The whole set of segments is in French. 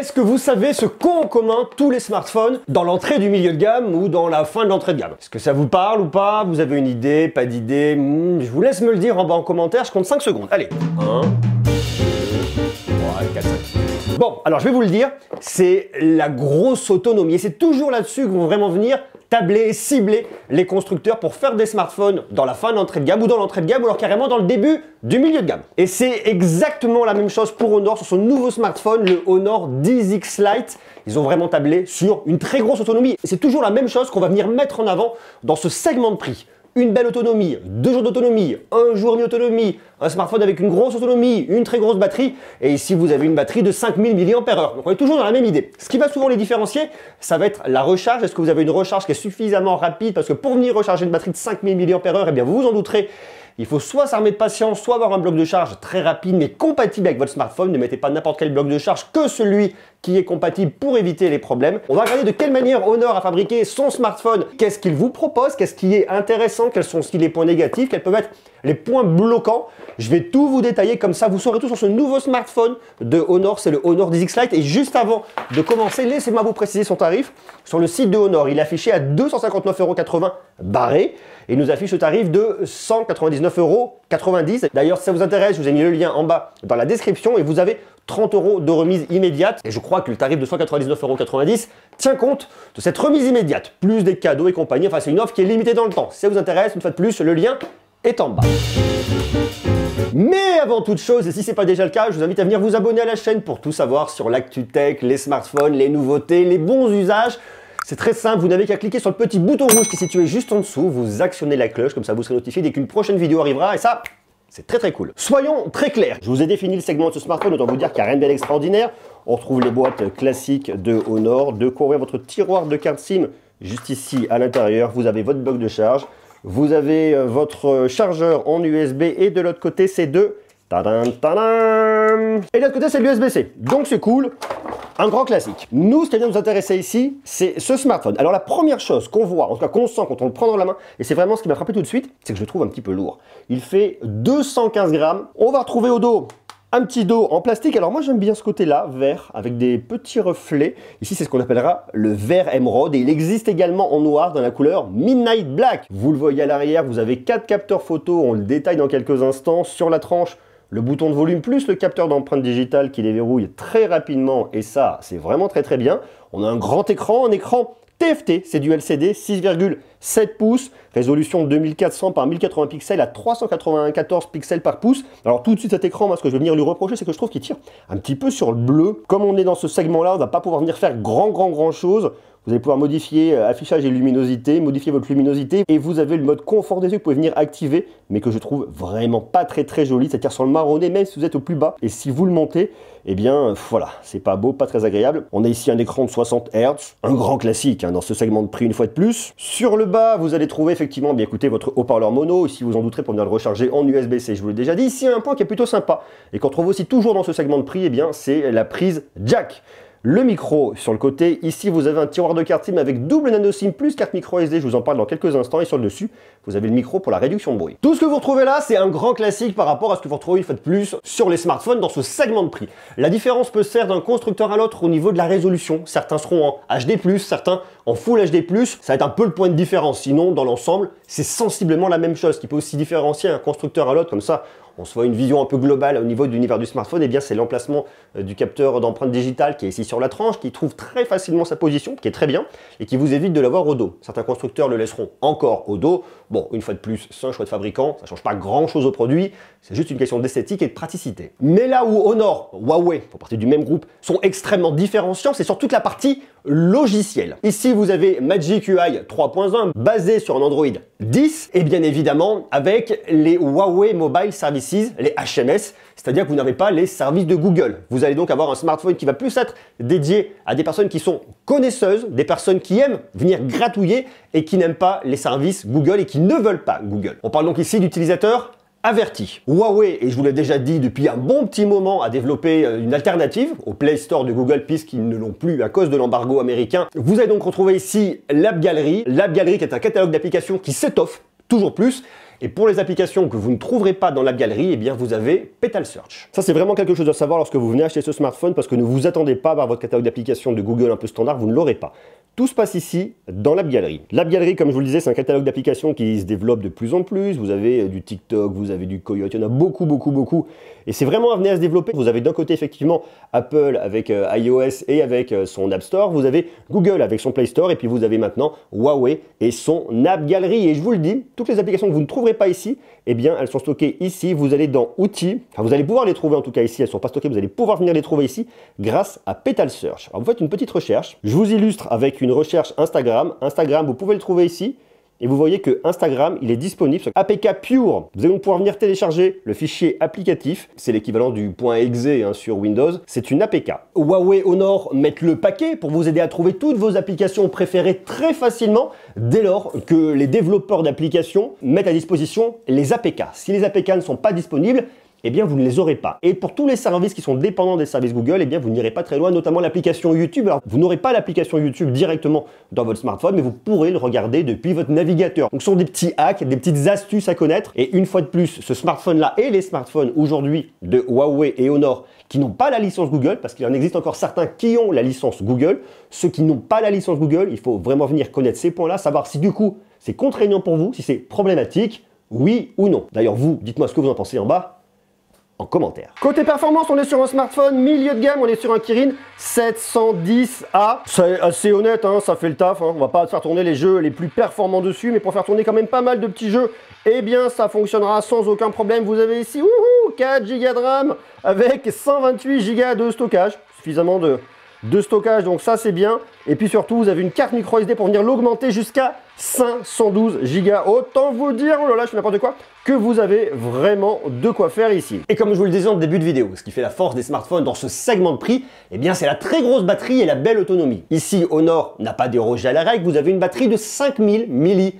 Est-ce que vous savez ce qu'ont en commun tous les smartphones dans l'entrée du milieu de gamme ou dans la fin de l'entrée de gamme? Est-ce que ça vous parle ou pas? Vous avez une idée? Pas d'idée? Je vous laisse me le dire en bas en commentaire, je compte 5 secondes. Allez, 1, 2, 3, 4, 5. Bon, alors je vais vous le dire, c'est la grosse autonomie et c'est toujours là-dessus que vont vraiment venir tabler et cibler les constructeurs pour faire des smartphones dans la fin de l'entrée de gamme ou dans l'entrée de gamme ou alors carrément dans le début du milieu de gamme. Et c'est exactement la même chose pour Honor sur son nouveau smartphone, le Honor 10X Lite. Ils ont vraiment tablé sur une très grosse autonomie. Et c'est toujours la même chose qu'on va venir mettre en avant dans ce segment de prix. Une belle autonomie, 2 jours d'autonomie, 1 jour et demi d'autonomie, un smartphone avec une grosse autonomie, une très grosse batterie, et ici vous avez une batterie de 5000 mAh. Donc on est toujours dans la même idée. Ce qui va souvent les différencier, ça va être la recharge. Est-ce que vous avez une recharge qui est suffisamment rapide? Parce que pour venir recharger une batterie de 5000 mAh, eh bien vous vous en douterez, il faut soit s'armer de patience, soit avoir un bloc de charge très rapide mais compatible avec votre smartphone. Ne mettez pas n'importe quel bloc de charge, que celui qui est compatible pour éviter les problèmes. On va regarder de quelle manière Honor a fabriqué son smartphone, qu'est-ce qu'il vous propose, qu'est-ce qui est intéressant, quels sont aussi les points négatifs, quels peuvent être les points bloquants. Je vais tout vous détailler comme ça, vous saurez tout sur ce nouveau smartphone de Honor, c'est le Honor 10X Lite. Et juste avant de commencer, laissez-moi vous préciser son tarif. Sur le site de Honor, il est affiché à 259,80 € barré et il nous affiche le tarif de 199,90 €. D'ailleurs, si ça vous intéresse, je vous ai mis le lien en bas dans la description et vous avez 30 € de remise immédiate. Et je crois que le tarif de 199,90 € tient compte de cette remise immédiate, plus des cadeaux et compagnie. Enfin, c'est une offre qui est limitée dans le temps. Si ça vous intéresse, une fois de plus, le lien est en bas. Mais avant toute chose, et si ce n'est pas déjà le cas, je vous invite à venir vous abonner à la chaîne pour tout savoir sur l'actu tech, les smartphones, les nouveautés, les bons usages. C'est très simple, vous n'avez qu'à cliquer sur le petit bouton rouge qui est situé juste en dessous, vous actionnez la cloche, comme ça vous serez notifié dès qu'une prochaine vidéo arrivera, et ça, c'est très cool. Soyons très clairs, je vous ai défini le segment de ce smartphone, autant vous dire qu'il n'y a rien de bien extraordinaire. On retrouve les boîtes classiques de Honor, de quoi ouvrir votre tiroir de carte SIM, juste ici à l'intérieur, vous avez votre bloc de charge, vous avez votre chargeur en USB, et de l'autre côté c'est de... Tadam, tadam. Et de l'autre côté c'est de l'USB-C, donc c'est cool. Un grand classique. Nous, ce qui vient nous intéresser ici, c'est ce smartphone. Alors la première chose qu'on voit, en tout cas qu'on sent quand on le prend dans la main, et c'est vraiment ce qui m'a frappé tout de suite, c'est que je le trouve un petit peu lourd. Il fait 215 grammes. On va retrouver au dos un petit dos en plastique. Alors moi j'aime bien ce côté-là, vert, avec des petits reflets. Ici c'est ce qu'on appellera le vert émeraude, et il existe également en noir dans la couleur Midnight Black. Vous le voyez à l'arrière, vous avez 4 capteurs photo, on le détaille dans quelques instants. Sur la tranche, le bouton de volume plus le capteur d'empreinte digitale qui les verrouille très rapidement, et ça c'est vraiment très bien. On a un grand écran, un écran TFT, c'est du LCD, 6,7 pouces, résolution 2400 par 1080 pixels à 394 pixels par pouce. Alors tout de suite cet écran, moi ce que je vais venir lui reprocher, c'est que je trouve qu'il tire un petit peu sur le bleu. Comme on est dans ce segment-là, on ne va pas pouvoir venir faire grand chose. Vous allez pouvoir modifier affichage et luminosité, modifier votre luminosité, et vous avez le mode confort des yeux que vous pouvez venir activer, mais que je trouve vraiment pas très joli. Ça tire sur le marronné même si vous êtes au plus bas, et si vous le montez, eh bien voilà, c'est pas beau, pas très agréable. On a ici un écran de 60 Hz, un grand classique dans ce segment de prix une fois de plus. Sur le bas, vous allez trouver effectivement, bien écoutez, votre haut-parleur mono, si vous en douterez pour venir le recharger en USB-C, je vous l'ai déjà dit. Ici un point qui est plutôt sympa, et qu'on trouve aussi toujours dans ce segment de prix, eh bien c'est la prise jack. Le micro sur le côté, ici vous avez un tiroir de carte SIM avec double nano SIM plus carte micro SD, je vous en parle dans quelques instants, et sur le dessus, vous avez le micro pour la réduction de bruit. Tout ce que vous retrouvez là, c'est un grand classique par rapport à ce que vous retrouvez une fois de plus sur les smartphones dans ce segment de prix. La différence peut se faire d'un constructeur à l'autre au niveau de la résolution. Certains seront en HD+, certains en Full HD+, ça va être un peu le point de différence. Sinon, dans l'ensemble, c'est sensiblement la même chose. Ce qui peut aussi différencier un constructeur à l'autre, comme ça, on se voit une vision un peu globale au niveau de l'univers du smartphone. Et bien c'est l'emplacement du capteur d'empreinte digitale qui est ici sur la tranche, qui trouve très facilement sa position, qui est très bien, et qui vous évite de l'avoir au dos. Certains constructeurs le laisseront encore au dos. Bon, une fois de plus, c'est un choix de fabricant, ça ne change pas grand chose au produit, c'est juste une question d'esthétique et de praticité. Mais là où Honor, Huawei, font partie du même groupe, sont extrêmement différenciants, c'est sur toute la partie logicielle. Ici, vous avez Magic UI 3.1, basé sur un Android 10, et bien évidemment avec les Huawei Mobile Services, les HMS, c'est-à-dire que vous n'avez pas les services de Google. Vous allez donc avoir un smartphone qui va plus être dédié à des personnes qui sont connaisseuses, des personnes qui aiment venir gratouiller et qui n'aiment pas les services Google et qui ne veulent pas Google. On parle donc ici d'utilisateurs avertis. Huawei, et je vous l'ai déjà dit depuis un bon petit moment, a développé une alternative au Play Store de Google puisqu'ils ne l'ont plus à cause de l'embargo américain. Vous allez donc retrouver ici l'App Gallery. L'App Gallery qui est un catalogue d'applications qui s'étoffe toujours plus Et pour les applications que vous ne trouverez pas dans l'app galerie, eh bien vous avez Petal Search. Ça c'est vraiment quelque chose à savoir lorsque vous venez acheter ce smartphone parce que ne vous attendez pas à avoir votre catalogue d'applications de Google un peu standard, vous ne l'aurez pas. Tout se passe ici, dans l'app galerie. L'app galerie, comme je vous le disais, c'est un catalogue d'applications qui se développe de plus en plus. Vous avez du TikTok, vous avez du Coyote, il y en a beaucoup. Et c'est vraiment amené à se développer. Vous avez d'un côté, effectivement, Apple avec iOS et avec son App Store. Vous avez Google avec son Play Store. Et puis vous avez maintenant Huawei et son app galerie. Et je vous le dis, toutes les applications que vous ne trouverez pas ici, eh bien, elles sont stockées ici. Vous allez dans Outils. Enfin, vous allez pouvoir les trouver en tout cas ici. Elles ne sont pas stockées. Vous allez pouvoir venir les trouver ici grâce à Petal Search. Alors, vous faites une petite recherche. Je vous illustre avec une recherche Instagram. Instagram, vous pouvez le trouver ici. Et vous voyez que Instagram, il est disponible sur APK Pure. Vous allez donc pouvoir venir télécharger le fichier applicatif. C'est l'équivalent du .exe sur Windows. C'est une APK. Huawei Honor met le paquet pour vous aider à trouver toutes vos applications préférées très facilement dès lors que les développeurs d'applications mettent à disposition les APK. Si les APK ne sont pas disponibles, eh bien vous ne les aurez pas. Et pour tous les services qui sont dépendants des services Google, eh bien vous n'irez pas très loin, notamment l'application YouTube. Alors vous n'aurez pas l'application YouTube directement dans votre smartphone, mais vous pourrez le regarder depuis votre navigateur. Donc ce sont des petits hacks, des petites astuces à connaître. Et une fois de plus, ce smartphone-là et les smartphones aujourd'hui de Huawei et Honor qui n'ont pas la licence Google, parce qu'il en existe encore certains qui ont la licence Google. Ceux qui n'ont pas la licence Google, il faut vraiment venir connaître ces points-là, savoir si du coup c'est contraignant pour vous, si c'est problématique, oui ou non. D'ailleurs vous, dites-moi ce que vous en pensez en bas en commentaire. Côté performance, on est sur un smartphone milieu de gamme, on est sur un Kirin 710A. C'est assez honnête, hein, ça fait le taf, hein. On va pas faire tourner les jeux les plus performants dessus, mais pour faire tourner quand même pas mal de petits jeux, eh bien ça fonctionnera sans aucun problème. Vous avez ici 4 Go de RAM avec 128 Go de stockage, suffisamment de stockage, donc ça c'est bien. Et puis surtout, vous avez une carte micro SD pour venir l'augmenter jusqu'à 512 Go. Autant vous dire, oh là là, je fais n'importe quoi, que vous avez vraiment de quoi faire ici. Et comme je vous le disais en début de vidéo, ce qui fait la force des smartphones dans ce segment de prix, eh bien c'est la très grosse batterie et la belle autonomie. Ici, Honor n'a pas dérogé à la règle, vous avez une batterie de 5000 mAh,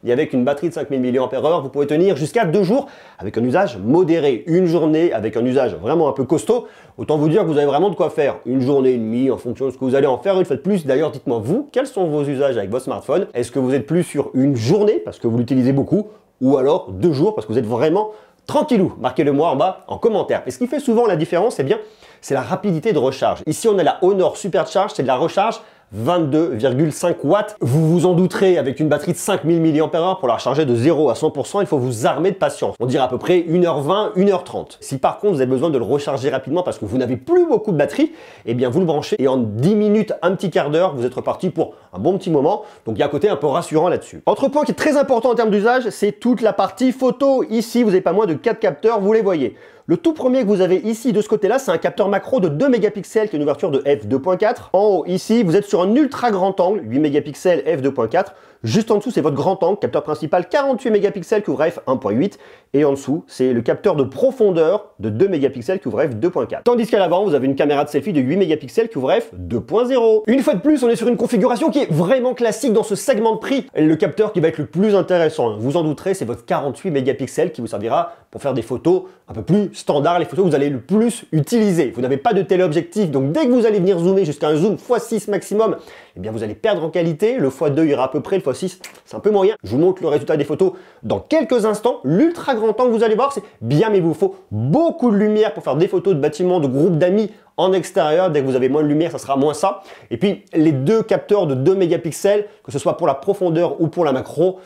et avec une batterie de 5000 mAh, vous pouvez tenir jusqu'à 2 jours avec un usage modéré. Une journée avec un usage vraiment un peu costaud, autant vous dire que vous avez vraiment de quoi faire. Une journée et demie en fonction de ce que vous allez en faire, une fois de plus. D'ailleurs, dites-moi vous, quels sont vos usages avec votre smartphone? Est-ce que vous êtes plus sur une journée parce que vous l'utilisez beaucoup, ou alors 2 jours parce que vous êtes vraiment tranquillou? Marquez-le moi en bas en commentaire. Et ce qui fait souvent la différence, eh bien, c'est la rapidité de recharge. Ici, on a la Honor Supercharge, c'est de la recharge 22,5 watts. Vous vous en douterez, avec une batterie de 5000 mAh pour la recharger de 0 à 100%, il faut vous armer de patience. On dirait à peu près 1h20, 1h30. Si par contre vous avez besoin de le recharger rapidement parce que vous n'avez plus beaucoup de batterie, eh bien vous le branchez et en 10 minutes, un petit quart d'heure, vous êtes reparti pour un bon petit moment. Donc il y a un côté un peu rassurant là-dessus. Autre point qui est très important en termes d'usage, c'est toute la partie photo. Ici, vous avez pas moins de 4 capteurs, vous les voyez. Le tout premier que vous avez ici de ce côté-là, c'est un capteur macro de 2 mégapixels qui a une ouverture de f2.4. En haut, ici, vous êtes sur un ultra grand angle, 8 mégapixels f2.4. Juste en dessous, c'est votre grand angle, capteur principal 48 mégapixels qui ouvre f1.8. Et en dessous, c'est le capteur de profondeur de 2 mégapixels qui ouvre f2.4. Tandis qu'à l'avant, vous avez une caméra de selfie de 8 mégapixels qui ouvre f2.0. Une fois de plus, on est sur une configuration qui est vraiment classique dans ce segment de prix. Le capteur qui va être le plus intéressant, vous en douterez, c'est votre 48 mégapixels qui vous servira pour faire des photos un peu plus standard, les photos que vous allez le plus utiliser. Vous n'avez pas de téléobjectif, donc dès que vous allez venir zoomer jusqu'à un zoom x6 maximum, eh bien vous allez perdre en qualité. Le x2 ira à peu près, le x6 c'est un peu moyen. Je vous montre le résultat des photos dans quelques instants. L'ultra grand angle, vous allez voir, c'est bien, mais il vous faut beaucoup de lumière pour faire des photos de bâtiments, de groupes d'amis en extérieur. Dès que vous avez moins de lumière, ça sera moins ça. Et puis les deux capteurs de 2 mégapixels, que ce soit pour la profondeur ou pour la macro,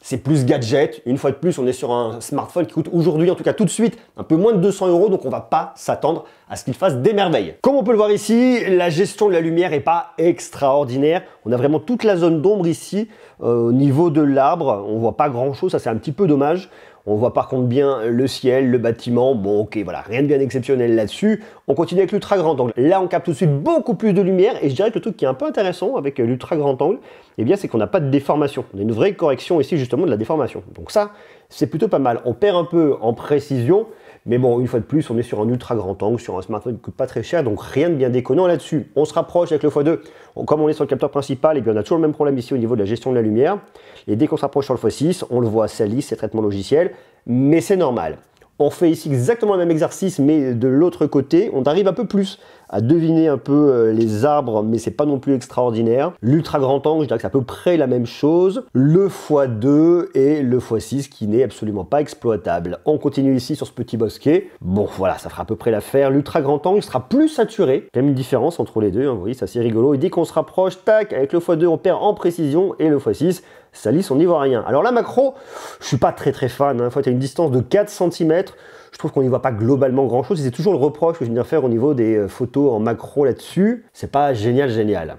c'est plus gadget. Une fois de plus, on est sur un smartphone qui coûte aujourd'hui, en tout cas tout de suite, un peu moins de 200 €, donc on va pas s'attendre à ce qu'il fasse des merveilles. Comme on peut le voir ici, la gestion de la lumière n'est pas extraordinaire. On a vraiment toute la zone d'ombre ici, au niveau de l'arbre. On voit pas grand chose, ça c'est un petit peu dommage. On voit par contre bien le ciel, le bâtiment. Bon, ok, voilà, rien de bien exceptionnel là-dessus. On continue avec l'ultra grand angle. Là, on capte tout de suite beaucoup plus de lumière. Et je dirais que le truc qui est un peu intéressant avec l'ultra grand angle, eh bien, c'est qu'on n'a pas de déformation. On a une vraie correction ici, justement, de la déformation. Donc ça, c'est plutôt pas mal. On perd un peu en précision. Mais bon, une fois de plus, on est sur un ultra grand angle, sur un smartphone qui ne coûte pas très cher, donc rien de bien déconnant là-dessus. On se rapproche avec le x2. Comme on est sur le capteur principal, et bien on a toujours le même problème ici au niveau de la gestion de la lumière. Et dès qu'on se rapproche sur le x6, on le voit sali, c'est traitement logiciel, mais c'est normal. On fait ici exactement le même exercice, mais de l'autre côté, on arrive un peu plus à deviner un peu les arbres, mais c'est pas non plus extraordinaire. L'ultra grand angle, je dirais que c'est à peu près la même chose. Le x2 et le x6 qui n'est absolument pas exploitable. On continue ici sur ce petit bosquet. Bon, voilà, ça fera à peu près l'affaire. L'ultra grand angle sera plus saturé. Quand même une différence entre les deux, hein, vous voyez, c'est assez rigolo. Et dès qu'on se rapproche, tac, avec le x2, on perd en précision, et le x6, ça lisse, on n'y voit rien. Alors la macro, je suis pas très fan, hein. En fait, il y a une distance de 4 cm. Je trouve qu'on n'y voit pas globalement grand chose, et c'est toujours le reproche que je viens faire au niveau des photos en macro là-dessus. C'est pas génial.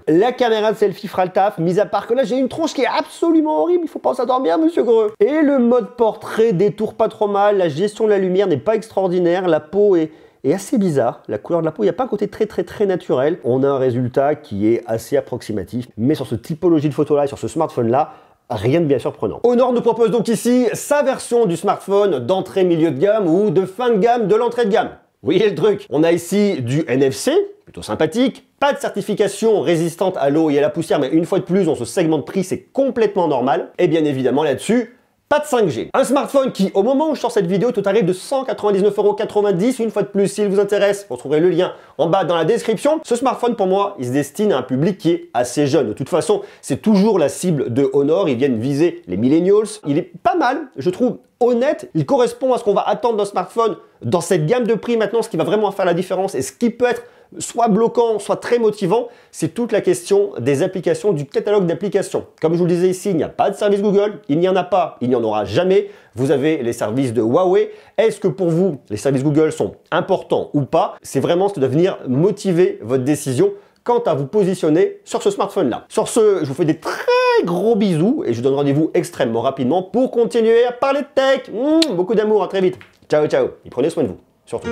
La caméra de selfie fera le taf, mis à part que là j'ai une tronche qui est absolument horrible, il faut pas s'endormir, monsieur Greux. Et le mode portrait détourne pas trop mal, la gestion de la lumière n'est pas extraordinaire, la peau est assez bizarre, la couleur de la peau, il n'y a pas un côté très naturel. On a un résultat qui est assez approximatif, mais sur ce typologie de photo là, sur ce smartphone là, rien de bien surprenant. Honor nous propose donc ici sa version du smartphone d'entrée milieu de gamme ou de fin de gamme de l'entrée de gamme. Vous voyez le truc? On a ici du NFC, plutôt sympathique, pas de certification résistante à l'eau et à la poussière, mais une fois de plus, dans ce segment de prix, c'est complètement normal. Et bien évidemment là-dessus, pas de 5G. Un smartphone qui, au moment où je sors cette vidéo, tout arrive de 199,90 €. Une fois de plus, s'il vous intéresse, vous trouverez le lien en bas dans la description. Ce smartphone, pour moi, il se destine à un public qui est assez jeune. De toute façon, c'est toujours la cible de Honor. Ils viennent viser les millennials. Il est pas mal, je trouve, honnête. Il correspond à ce qu'on va attendre d'un smartphone dans cette gamme de prix maintenant. Ce qui va vraiment faire la différence et ce qui peut être soit bloquant, soit très motivant, c'est toute la question des applications, du catalogue d'applications. Comme je vous le disais ici, il n'y a pas de service Google, il n'y en a pas, il n'y en aura jamais. Vous avez les services de Huawei. Est-ce que pour vous, les services Google sont importants ou pas? C'est vraiment ce qui doit venir motiver votre décision quant à vous positionner sur ce smartphone-là. Sur ce, je vous fais des très gros bisous et je vous donne rendez-vous extrêmement rapidement pour continuer à parler de tech. Beaucoup d'amour, à très vite. Ciao, et prenez soin de vous, surtout.